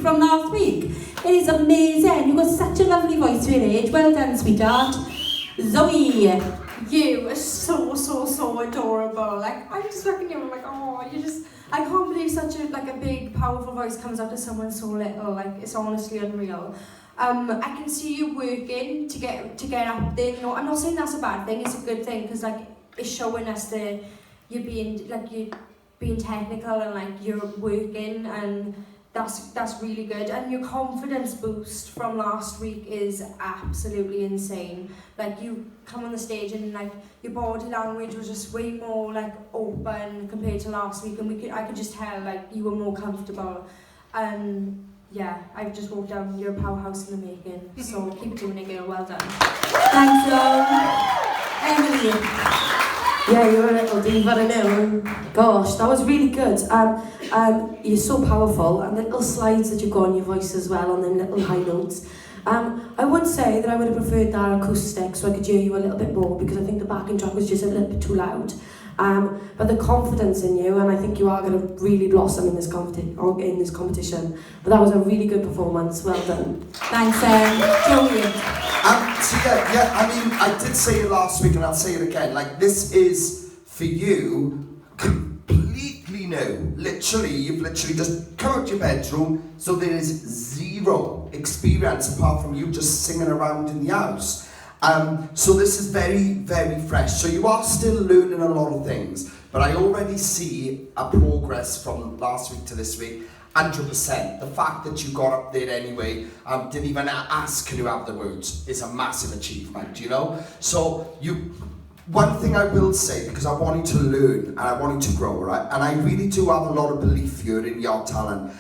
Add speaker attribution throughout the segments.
Speaker 1: from last week. It is amazing. You've got such a lovely voice for your age. Well done, sweetheart. Zoe.
Speaker 2: You are so adorable. Like, I'm just looking at you and I'm like, oh, you just, I can't believe such a big, powerful voice comes out of someone so little. Like, it's honestly unreal. I can see you working to get up there. You know, I'm not saying that's a bad thing. It's a good thing because like it's showing us that you're being technical and like you're working, and that's really good. And your confidence boost from last week is absolutely insane. Like you come on the stage and like your body language was just way more like open compared to last week, and I could just tell like you were more comfortable. Yeah, I've just wrote down you're a powerhouse in the making. So keep doing it, girl. Well done.
Speaker 1: Thanks, Emily.
Speaker 3: Yeah, you're a little diva, I know. Gosh, that was really good. You're so powerful, and the little slides that you got on your voice as well, on them little high notes. I would say that I would have preferred that acoustic so I could hear you a little bit more, because I think the backing track was just a little bit too loud. But the confidence in you, and I think you are going to really blossom in this competition. But that was a really good performance. Well done.
Speaker 1: Thanks, Joey.
Speaker 4: So yeah, I mean, I did say it last week and I'll say it again. Like, this is, for you, completely new. Literally, you've literally just come out your bedroom, so there is zero experience apart from you just singing around in the house. So this is very, very fresh. So you are still learning a lot of things, but I already see a progress from last week to this week. 100%. The fact that you got up there anyway, didn't even ask can you have the words, is a massive achievement, you know? So one thing I will say, because I want you to learn and I want you to grow, right? And I really do have a lot of belief here in your talent.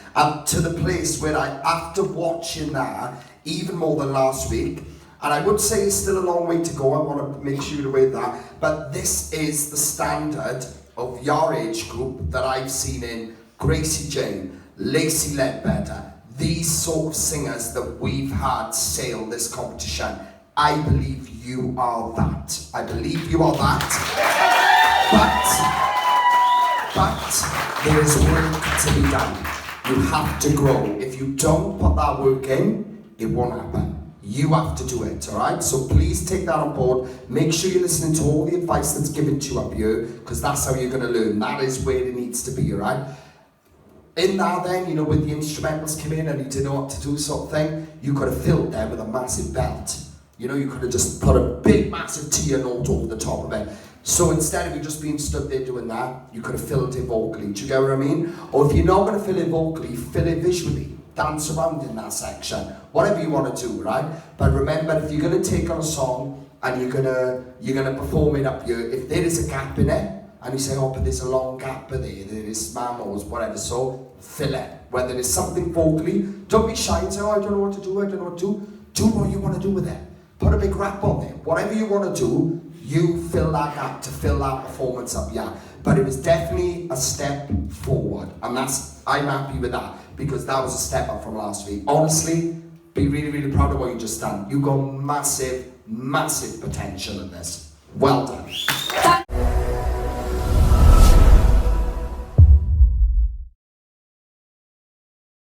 Speaker 4: To the place where after watching that, even more than last week, and I would say it's still a long way to go, I want to make sure you're aware of that, but this is the standard of your age group that I've seen in Gracie Jane, Lacey Ledbetter, these sort of singers that we've had sail this competition. I believe you are that. I believe you are that. But there is work to be done. You have to grow. If you don't put that work in, it won't happen. You have to do it, alright? So please take that on board. Make sure you're listening to all the advice that's given to you up here, because that's how you're going to learn. That is where it needs to be, alright? In that then, you know, when the instrumentals came in and you didn't know what to do sort of thing, you could have filled them with a massive belt. You know, you could have just put a big massive tier note over the top of it. So instead of you just being stood there doing that, you could have filled it vocally. Do you get what I mean? Or if you're not going to fill it vocally, fill it visually. Dance around in that section. Whatever you want to do, right? But remember, if you're going to take on a song and you're gonna perform it up here, if there is a gap in it, and you say, oh, but there's a long gap there is mamos, whatever, so fill it. Whether there's something vocally, don't be shy and say, oh, I don't know what to do, Do what you want to do with it. Put a big rap on there. Whatever you want to do, you fill that gap to fill that performance up, yeah. But it was definitely a step forward, and I'm happy with that, because that was a step up from last week. Honestly, be really, really proud of what you just done. You got massive, massive potential in this. Well done.